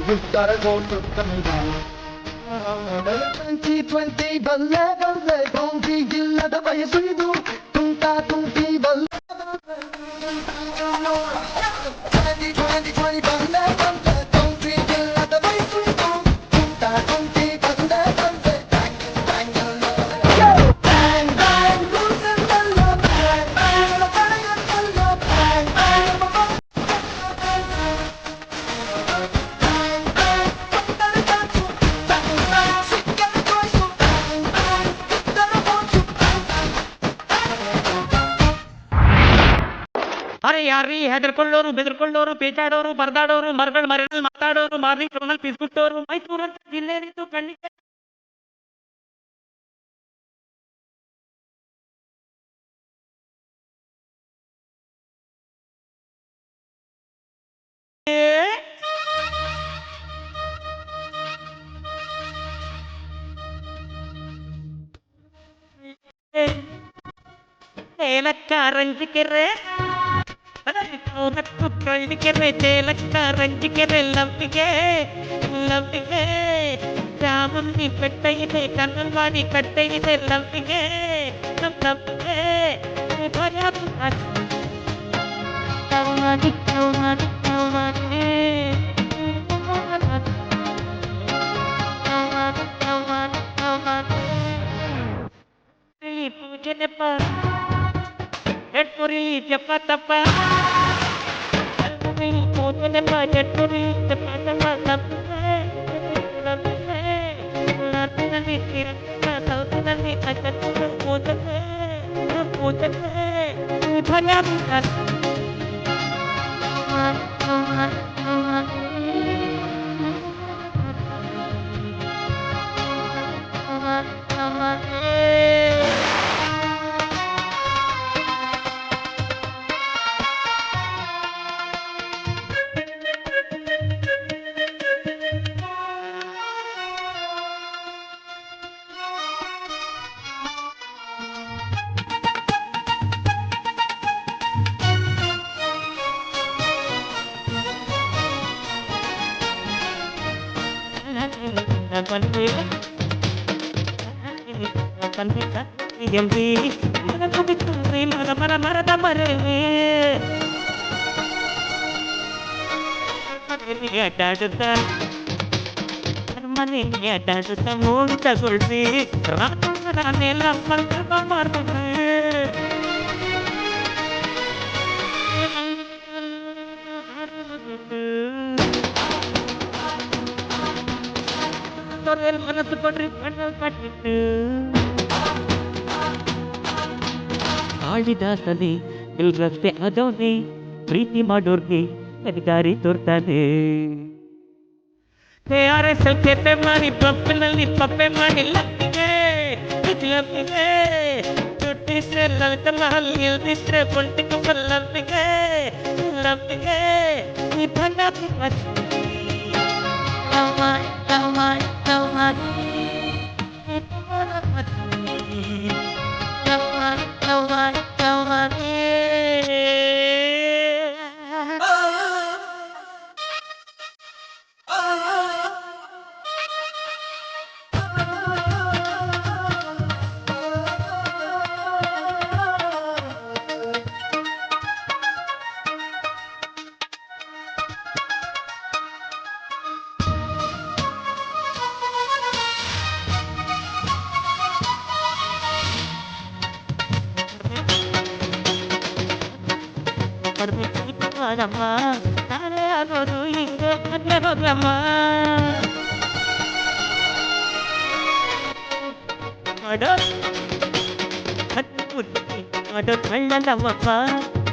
We've gotta go to the middle. 2020 बल्ले बल्ले कौंटी जिल्ला दबाए सुईदू तुमता तुमती बल्ले 2020 बल्ले बल्ले कौंटी जिल्ला दबाए सुईदू तुमता तुमती बल्ले बल्ले bang bang bang bang losing the love bang bang bang bang bang bang ಅರೆ ಯಾರ್ರೀ ಹೆದರ್ಕೊಳ್ಳೋರು ಬೆದರ್ಕೊಳ್ಳೋರು ಪೇಚಾಡೋರು ಪರದಾಡೋರು ಮರಗಳು ಮರೆಗಳು ಮಾತಾಡೋರು ಮಾರ್ನಿಂಗ್ ಕ್ರಮನಲ್ಲಿ ಪಿಸ್ಬಿಟ್ಟೋರು ಮೈಸೂರು ಅಂತ ಜಿಲ್ಲೆ ರೀತು ಕಣ್ಣಿಗೆ ಏನಕ್ಕ ರಂಜಿಕೆರೆ ಅವನತ್ತು ಕಳ್ಳಿಕೆರೆ ತೇಲಕ್ಕ ರಂಜಿಕೆರೆ ಲಂಬಿಗೆ ಲಂಬಿಗೆ ಚಾಮುಂಡಿ ಬೆಟ್ಟ ಇದೆ ಕನ್ನಂಬಾಡಿ ಕಟ್ಟೆ ಇದೆ ಲಂಬಿಗೆ ಲಂಬಿಗೆ పూజనప్ప ఎట్పురి చెప్ప తప్ప పూజనప్ప ఎట్పురి చెప్ప తప్ప నర్తినని సౌతినని అచ్చ పూజనే పూజనే భయం ಮೂಡಿ ತಗೊಳ್ಸಿ ರಾನೆಲ್ಲ ಮಾಡ್ಬೇಕು ಮನಸ್ಸು ಕೊಡ್ರಿ ಕಟ್ಟಿಟ್ಟು ಕಾಳಿದಾಸನೇ ಇಲ್ರಸ್ತೆ ಅದವನೇ ಪ್ರೀತಿ ಮಾಡೋರ್ಗೆ ಅಧಿಕಾರಿ ತೋರ್ತಾನೆ KRS ಕೆಪ್ಪೆ ಮಾಡಿ ಪಪ್ಪಿನಲ್ಲಿ ಪಪ್ಪೆ ಮಾಡಿ ಲಪ್ಪಿಗೆ ಲಪ್ಪಿಗೆ ಚುಟ್ಟಿಸ್ರೆ ಲಲಿತಮಹಲ್ ಇಲ್ದಿಸ್ರೆ ಪೊಲಿಟಿಕ ಲಪ್ಪಿಗೆ ಲಪ್ಪಿಗೆ ಈ ಬಣ್ಣ ಅಮ್ಮ ನಾನೇ ಆಗೋದು ಹಿಂಗೆ ಹೋಗ್ಲಮ್ಮ ಅದು ಕಳ್ಳಲ್ಲವಪ್ಪ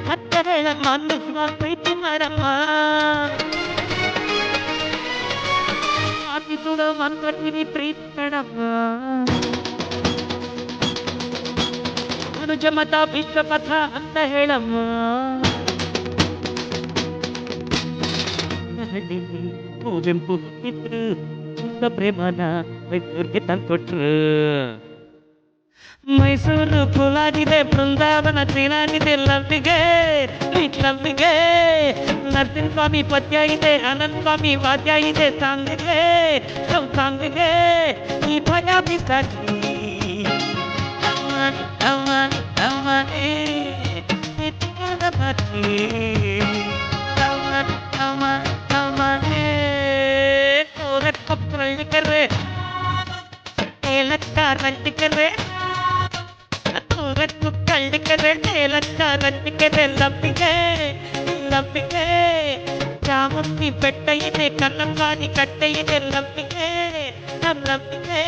ಹತ್ತ ಹೇಳಮ್ಮ ಅನ್ನಿಸುವ ಪ್ರೀತಿ ಮಾಡಮ್ಮ ಆಫೀಸುಗಳು ಮನ್ಕೊಡ್ತೀನಿ ಪ್ರೀತಿ ಬೇಡಮ್ಮ ಮನುಜ ಮತ ವಿಶ್ವಪಥ ಅಂತ ಹೇಳಮ್ಮ ಹೂವೆಂಪು ಇದ್ರು ಪ್ರೇಮನ ಮೈಸೂರಿಗೆ ತಂದ್ಕೊಟ್ರು ಮೈಸೂರು ಪುಲಾಗಿದೆ ಬೃಂದಾವನ ಶ್ರೀನಾಗಿದೆ ಲಂಬಿಗೆ ಲಂಬಿಗೆ ನರಸಿಂಹ ಸ್ವಾಮಿ ಪದ್ಯ ಇದೆ ಅನಂತ ಸ್ವಾಮಿ ವಾದ್ಯ ಇದೆ ಸಾಂಗಿಗೆ ಸಾಂಗಿಗೆ ಈ ಭಯ ಬಿಸಾಕಿ ಕರ್ರೆ ರಂಜಿಕರೆ ಕಳ್ಳಿಕರೆ ರಂಜಿಕರೆ ಲಂಬಿಗೆ ಲಂಬಿಗೆ ಚಾಮುಂಡಿ ಬೆಟ್ಟ ಇದೆ ಕನ್ನಂಬಾಡಿ ಕಟ್ಟೆ ಇದೆ ಲಂಬಿಗೆ ಲಂಬಿಗೆ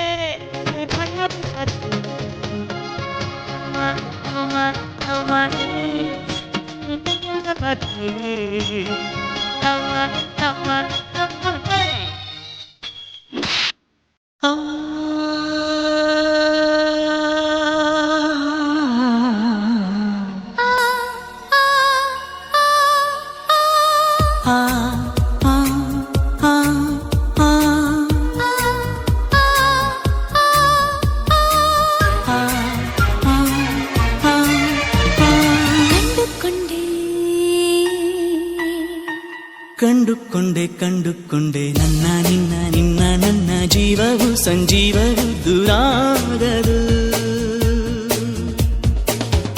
ಕಂಡುಕೊಂಡೆ ನನ್ನ ನಿನ್ನ ನಿನ್ನ ನನ್ನ ಜೀವವು ಸಂಜೀವವು ದೂರಾಗದು.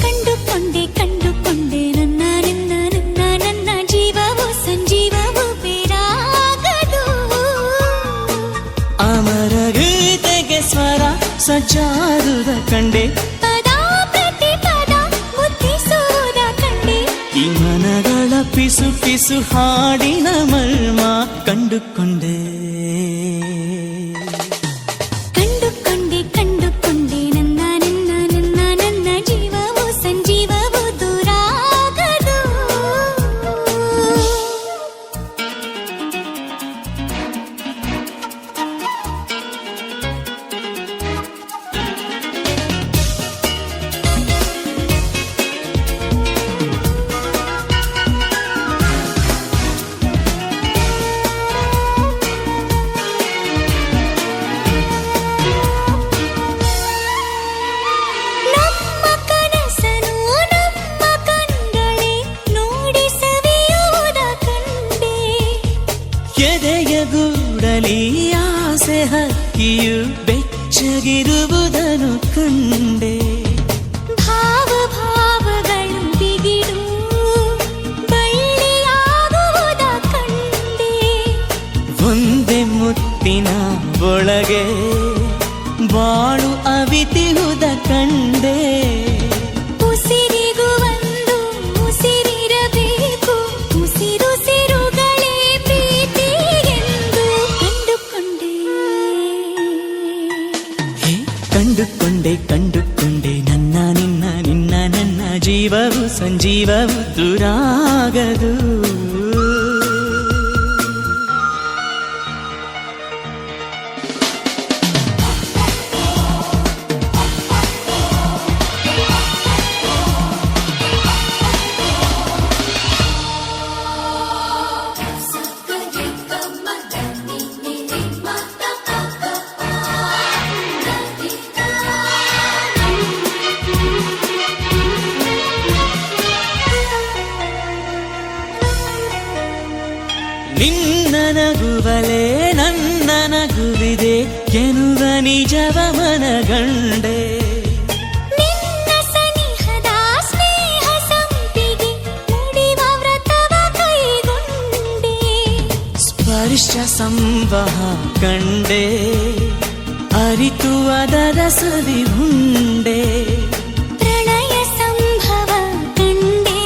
ಕಂಡುಕೊಂಡೆ ನನ್ನ ನಿನ್ನ ನನ್ನ ನನ್ನ ಜೀವವು ಸಂಜೀವವು ಬೇರಾಗದು. ಅಮರ ಗೀತೆಗೆ ಸ್ವರ ಸಜ್ಜಾದುದ ಕಂಡೆ, ಪದ ಪ್ರತಿ ಪದ ಮುದ್ದಿಸುವುದ ಕಂಡೆ, ಈ ಮನಗಳ ಪಿಸು ಪಿಸು ಹಾಡಿನ ಮರ್ಮ ಕಂಡುಕೊಂಡೆ. ಕಂಡುಕೊಂಡೆ ನನ್ನ ನಿನ್ನ ನನ್ನ ನನ್ನ ಜೀವವು ಸಂಜೀವವು ದೂರಾಗದು. ನಮ್ಮ ಕನಸನು ನಮ್ಮ ಕಣ್ಗಳೇ ನೋಡಿ ಸವಿಯುವುದ ಕಂಡೆ, ಎದೆಯ ಗೂಡಲಿ ಆಸೆ ಹಕ್ಕಿಯು ಬೆಚ್ಚಗಿರುವುದನ್ನು ಕಂಡೆ. ಭಾವಗಳು ಬಿಗಿಡು ಬಳ್ಳಿಯಾಗುವುದ ಕಂಡೆ, ಒಂದೇ ಮುತ್ತಿನ ಒಳಗೆ ಬಾಳು ಅವಿತಿಹುದ ಕಂಡೆ. ಉಸಿರಿಗೂ ಒಂದು ಉಸಿರಿರಬೇಕು, ಉಸಿರುಸಿರುಗಳೇ ಪ್ರೀತಿ ಎಂದು ಕಂಡುಕೊಂಡೆ ನನ್ನ ನಿನ್ನ ನಿನ್ನ ನನ್ನ ಜೀವವು ಸಂಜೀವವು ದೂರಾಗದು. ನಿನ್ನ ನಗುವಲೇ ನನ್ನ ನಗುವಿದೆ ಎನ್ನುವ ನಿಜವ ಮನಗಂಡೆ. ನಿನ್ನ ಸನಿಹದ ಸ್ನೇಹ ಸಂಪಿಗೆ ಮುಡಿವ ವ್ರತವ ಕೈಗೊಂಡೆ, ಸ್ಪರ್ಶ ಸಂವಹ ಕಂಡೆ ಅರಿತು ಅದರ ಸವಿ ಉಂಡೆ. ಪ್ರಣಯ ಸಂಭವ ಕಂಡೆ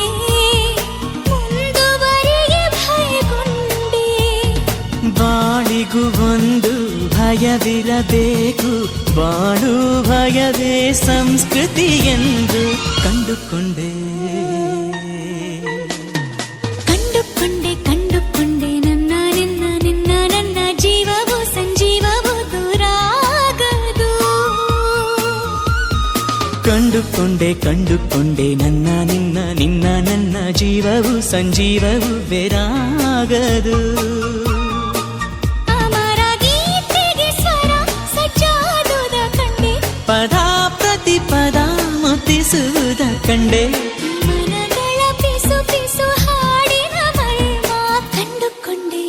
ಮುಂದುವರೆಗೆ ಭಯಗೊಂಡೆ, ಬಾಳಿಗೂ ಒಂದು ಭಯವಿರಬೇಕು ಬಾಳು ಭಯವೇ ಸಂಸ್ಕೃತಿ ಎಂದು ಕಂಡುಕೊಂಡೆ. ನನ್ನ ನಿನ್ನ ನಿನ್ನ ನನ್ನ ಜೀವವು ಸಂಜೀವವು ದೂರಾಗದು. ಕಂಡುಕೊಂಡೆ ನನ್ನ ನಿನ್ನ ನಿನ್ನ ನನ್ನ ಜೀವವು ಸಂಜೀವವು ಬೇರಾಗದು. ಅಮರ ಗೀತೆಗೆ ಸ್ವರ ಸಜ್ಜಾದುದ ಕಂಡೆ, ಪದ ಪ್ರತಿ ಪದ ಮುತ್ತಿಸುವುದ ಕಂಡೆ, ಮನಗಳ ಪಿಸು ಪಿಸು ಹಾಡಿನ ಮರ್ಮ ಕಂಡುಕೊಂಡೆ.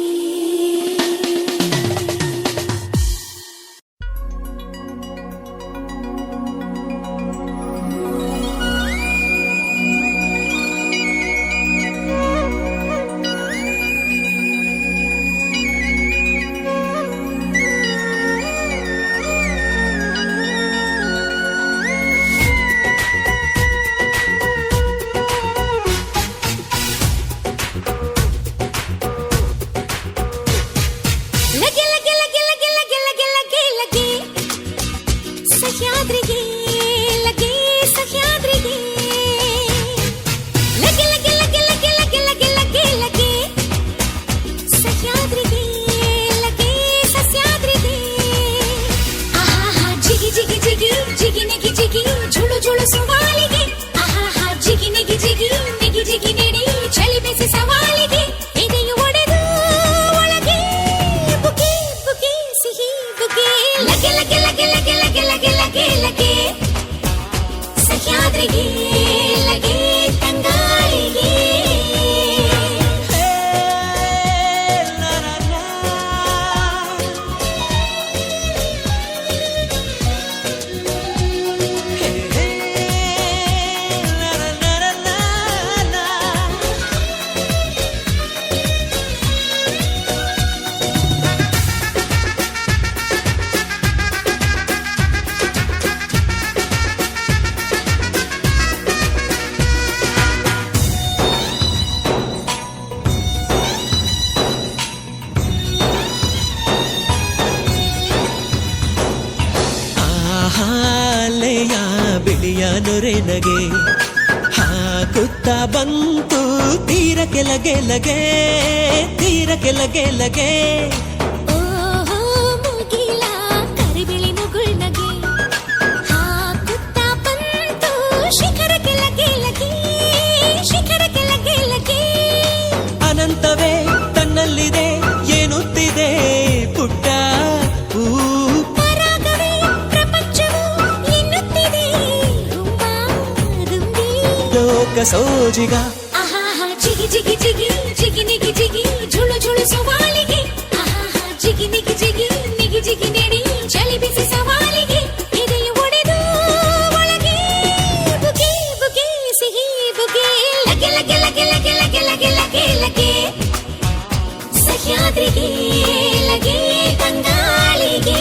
ಲಗೆ ಲಗೆ ಲಗೆ ಲಗೆ ಲಗೆ ಲಗೆ ಲಗೆ ಲಗೆ ಸಹ್ಯಾದ್ರಿಗೆ ಲಗೆ ಸಹ್ಯಾದ್ರಿಗೆ ಲಗೆ ಲಗೆ ಲಗೆ ಲಗೆ ಲಗೆ ಲಗೆ ಲಗೆ ಲಗೆ ಸಹ್ಯಾದ್ರಿಗೆ ಲಗೆ ಸಸ್ಯಾದ್ರಿಗೆ. ಆಹಾ ಜಿಗಿ ಜಿಗಿ ಜಿಗಿ ಜಿಗಿ ನೆಗಿ ಜಿಗಿ ಝುಳು ಝುಳು ಸುವಾಲಿಗೆ. ಆಹಾ ಜಿಗಿ ನೆಗಿ ಜಿಗಿ ನೆಗಿ ಜಿಗಿ ನೆಡಿ ಚಳಿ ಬೆಸಿ ಸವಾಲಿಗೆ. ಎದೆಯು ಒಡೆದು ಒಳಗೆ ಬುಗಿ ಬುಗಿ ಸಿಹಿ ಬುಗಿ. ಲಗೆ ಲಗೆ ಲಗೆ ಲಗೆ ಲಗೆ ಲಗೆ ಲಗೆ ಲಗೆ ಸಹ್ಯಾದ್ರಿಗೆ ಲಗೆ ತಂಗಾಳಿಗೆ. ನೊರೆ ನಗೆ ಹಾಕುತ್ತಾ ಬಂತು ತೀರಕ್ಕೆ ಲಗೆ ಲಗೆ ತೀರಕ್ಕೆ ಲಗೆ ಲಗೆ ಓಹೋ ಮುಗಿಲ ಕರಿಬಿಳಿ ಮುಗುಳ್ನಗೆ ಹಾಕುತ್ತಾ ಬಂತು ಶಿಖರಕ್ಕೆ ಲಗೆ ಲಗೆ ಶಿಖರಕ್ಕೆ ಲಗೆ ಲಗೆ ಅನಂತವೇ ತನ್ನಲ್ಲಿದೆ ಏನುತ್ತಿದೆ ಪುಟ್ಟ ಪರಾಗವೇ ಪ್ರಪಂಚವು ಎನ್ನುತ್ತಿದೆ ರುಂಬಾ ರುಂಬಿ ಲೋಕ ಸೋಜಿಗ ಆಹಾಹಾ ಜಿಗಿ ಜಿಗಿ ಜಿಗಿ ಜಿಗಿ ನಿಗಿ ಜಿಗಿ ಝುಳು ಝುಳು ಸವಾಲಿಗೆ ಆಹಾಹಾ ಜಿಗಿ ನಿಗಿ ಜಿಗಿ ನಿಗಿ ಜಿಗಿ ನೆಡಿ ಚಳಿ ಬಿಸಿ ಸವಾಲಿಗೆ ಎದೆಯು ಒಡೆದು ಒಳಗೆ ಬುಗೆ ಬುಗೆ ಸಿಹಿ ಬುಗೆ ಲಗೆ ಲಗೆ ಲಗೆ ಲಗೆ ಲಗೆ ಲಗೆ ಲಗೆ ಲಗೆ ಸಹ್ಯಾದ್ರಿಗೆ ಲಗೆ ತಂಗಾಳಿಗೆ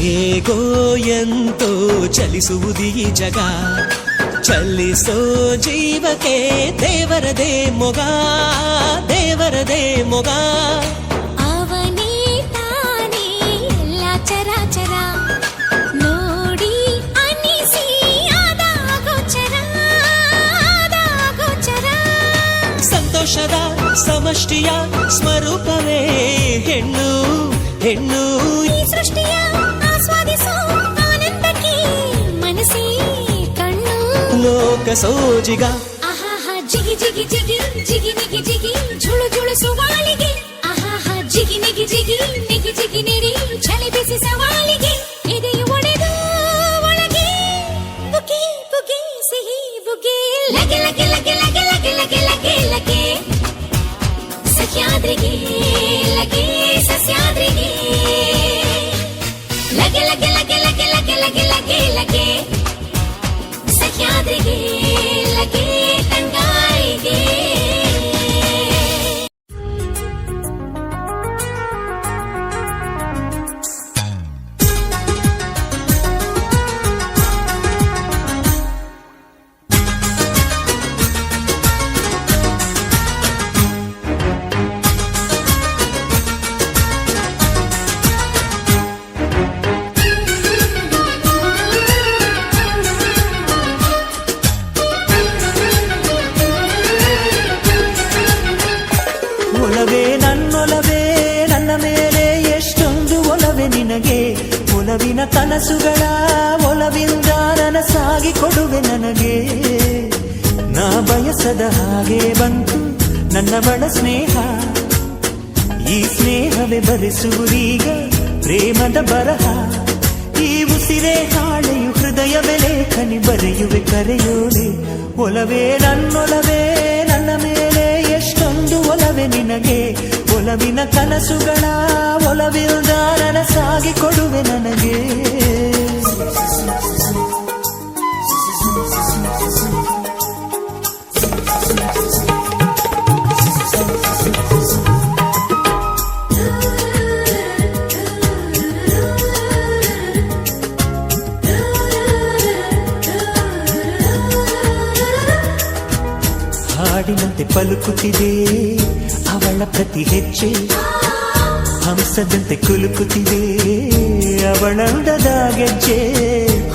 ಹೇಗೋ ಎಂತೋ ಚಲಿಸುವುದೀ ಜಗ ಚಲಿಸೋ ಜೀವಕ್ಕೆ ದೇವರದೇ ಮೊಗ ದೇವರದೇ ಮೊಗ ಅವನೇ ತಾನೇ ಎಲ್ಲ ಚರಾಚರ ನೋಡಿ ಅನಿಸಿ ಆದಾಗೋಚರ ಆದಾಗೋಚರ ಸಂತೋಷದ ಸಮಷ್ಟಿಯ ಸ್ವರೂಪವೇ ಹೆಣ್ಣು ಹೆಣ್ಣು ಈ ಸೃಷ್ಟಿಯ ಆಸ್ವಾದಿಸೋ ಆನಂದಕ್ಕೆ ಮನಸ್ಸೇ ಕಣ್ಣು ಲೋಕ ಸೋಜಿಗ ಆಹಾಹಾ ಜಿಗಿ ಜಿಗಿ ಜಿಗಿ ಜಿಗಿ ನಿಗಿ ಜಿಗಿ ಝುಳು ಝುಳು ಸುವಾಲಿಗೆ ಆಹಾಹಾ ಜಿಗಿ ನಿಗಿ ಜಿಗಿ ನಿಗಿ ಜಿಗಿ ನೆಡಿ ಚಳಿ ಬಿಸಿ ಸವಾಲಿಗೆ ಎದೆಯು ಒಡೆದು ಒಳಗೆ ಬುಗೆ ಬುಗೆ ಸಿಹಿ ಬುಗೆ ಲಗೆ ಲಗೆ ಲಗೆ ಲಗೆ ಲಗೆ ಲಗೆ ಲಗೆ ಲಗೆ ಸಹ್ಯಾದ್ರಿಗೆ ಲಗೆ ಸಸ್ಯಾದ್ರಿಗೆ ಲಗೆ ಲಗೆ ಲಗೆ ಲಗೆ ಲಗೆ ಲಗೆ ಲಗೆ ಲಗೆ ಸಹ್ಯಾದ್ರಿಗೆ ಲಗೆ ತಂಗಾಳಿಗೆ ಒಲವೇ ನನ್ನೊಲವೇ ನನ್ನ ಮೇಲೆ ಎಷ್ಟೊಂದು ಒಲವೇ ನಿನಗೆ ಒಲವಿನ ಕನಸುಗಳ ಒಲವಿಂದ ನನಸಾಗಿ ಕೊಡುವೆ ನನಗೆ ನಾ ಬಯಸದ ಹಾಗೆ ಬಂತು ನನ್ನ ಬಳ ಸ್ನೇಹ ಈ ಸ್ನೇಹವೇ ಬರೆಸುವುದೀಗ ಪ್ರೇಮದ ಬರಹ ಈ ಉಸಿರೇ ಹಾಳೆಯು ಹೃದಯವೇ ಲೇಖನಿ ಬರೆಯುವೆ ಕರೆಯೋಲೆ ಒಲವೇ ನನ್ನೊಲವೇ ನನ್ನ ಮೇಲೆ ಎಷ್ಟೊಂದು ಒಲವೇ ನಿನಗೆ ಒಲವಿನ ಕನಸುಗಳ ಒಲವಿಲ್ದ ನನಸಾಗಿ ಕೊಡುವೆ ನನಗೆ ಹಾಡಿನಂತೆ ಪಲುಕುತ್ತಿದೆ ಅವಳ ಪ್ರತಿ ಹೆಜ್ಜೆ ಹಂಸದಂತೆ ಕುಲುಕುತ್ತಿದೆ ಅವಳಂದದ ಗೆಜ್ಜೆ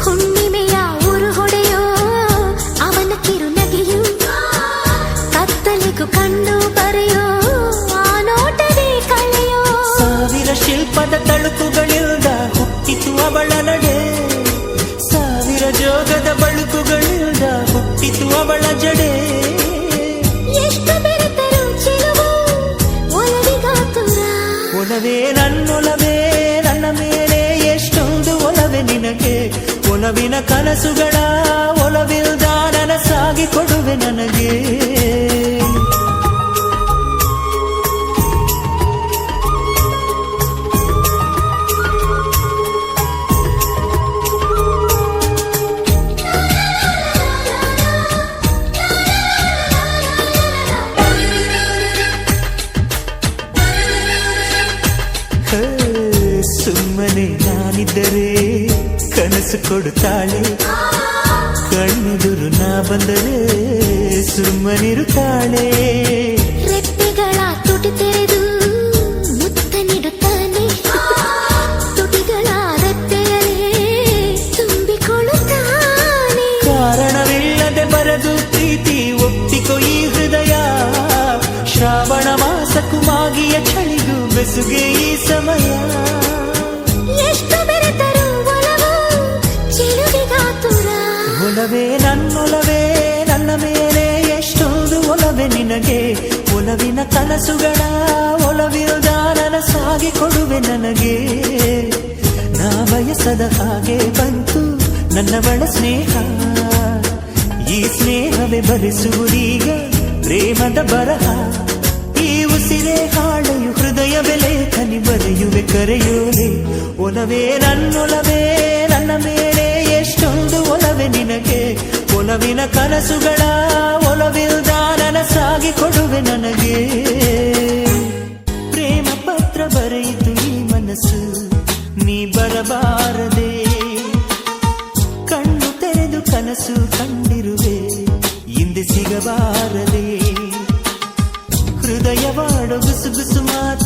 ಹುಣ್ಣಿಮೆಯ ಊರು ಹೊಡೆಯೋ ಅವನ ಕಿರು ನಗೆಯು ಕತ್ತಲಿಗೂ ಕಣ್ಣು ಬರೆಯೋ ಆ ನೋಟವೇ ಕಳೆಯೋ ಸಾವಿರ ಶಿಲ್ಪದ ತಳುಕುಗಳಿಂದ ಹುಟ್ಟಿತು ಅವಳ ನಡೆ ಸಾವಿರ ಜೋಗದ ಬಳುಕುಗಳಿಂದ ಹುಟ್ಟಿತು ಅವಳ ಜಡೆ ಎಷ್ಟು ಬೆರೆತರು ಚೆಲುವು ಒಲವಿಗಾತುರ ಒಲವೇ ನನ್ನೊಲವೇ ನನ್ನ ಮೇಲೆ ಎಷ್ಟೊಂದು ಒಲವೇ ನಿನಗೆ ಒಲವಿನ ಕನಸುಗಳ ಒಲವಿಲ್ದ ನನಸಾಗಿ ಕೊಡುವೆ ನನಗೆ ನಾನಿದ್ದರೆ ಕನಸು ಕೊಡುತ್ತಾಳೆ, ಕಣ್ಣೆದುರು ನಾ ಬಂದರೆ ಸುಮ್ಮನಿರುತ್ತಾಳೆ. ರೆಪ್ಪೆಗಳ ತುಟಿ ತೆರೆದು ಮುತ್ತ ನೀಡುತ್ತಾನೆ, ತುಟಿಗಳ ರೆಪ್ಪೆಯಲ್ಲೇ ತುಂಬಿಕೊಳ್ಳುತ್ತಾನೆ. ಕಾರಣವಿಲ್ಲದೆ ಬರದು ಪ್ರೀತಿ ಒಪ್ಪಿಕೊ ಈ ಹೃದಯ, ಶ್ರಾವಣ ಮಾಸಕ್ಕೂ ಮಾಗಿಯ ಚಳಿಗೂ ಬೆಸುಗೆ ಈ ಸಮಯ. ಎಷ್ಟು ಬೆರೆತರೂ ಒಲವು ಚೆಲುವಿಗಾತುರ. ಒಲವೇ ನನ್ನೊಲವೇ ನನ್ನ ಮೇಲೆ ಎಷ್ಟೊಂದು ಒಲವೇ ನಿನಗೆ, ಒಲವಿನ ಕನಸುಗಳ ಒಲವಿರುದ ನನಸಾಗಿ ಕೊಡುವೆ ನನಗೆ. ನಾ ಬಯಸದ ಹಾಗೆ ಬಂತು ನನ್ನವಳ ಸ್ನೇಹ, ಈ ಸ್ನೇಹವೇ ಭರಿಸುವುದೀಗ ಪ್ರೇಮದ ಬರಹ. ಈ ಉಸಿರೇ ಹಾಳೆಯು ಹೃದಯ ಬೆಲೆ ಕನಿ ಬರೆಯುವೆ ಕರೆಯೋಲೆ. ಒಲವೇ ನನ್ನೊಲವೇ ನನ್ನ ಮೇಲೆ ಎಷ್ಟೊಂದು ಒಲವೇ ನಿನಗೆ, ಒಲವಿನ ಕನಸುಗಳ ಒಲವಿಲ್ದ ನನಸಾಗಿ ಕೊಡುವೆ ನನಗೆ. ಪ್ರೇಮ ಪತ್ರ ಬರೆಯಿತು ಈ ಮನಸ್ಸು ನೀ ಬರಬಾರದೆ, ಕಣ್ಣು ತೆರೆದು ಕನಸು ಕಂಡಿರುವೆ ಹಿಂದೆ ಸಿಗಬಾರದೆ. ಹೃದಯವಾಡೋ ಗುಸು ಗುಸು ಮಾತು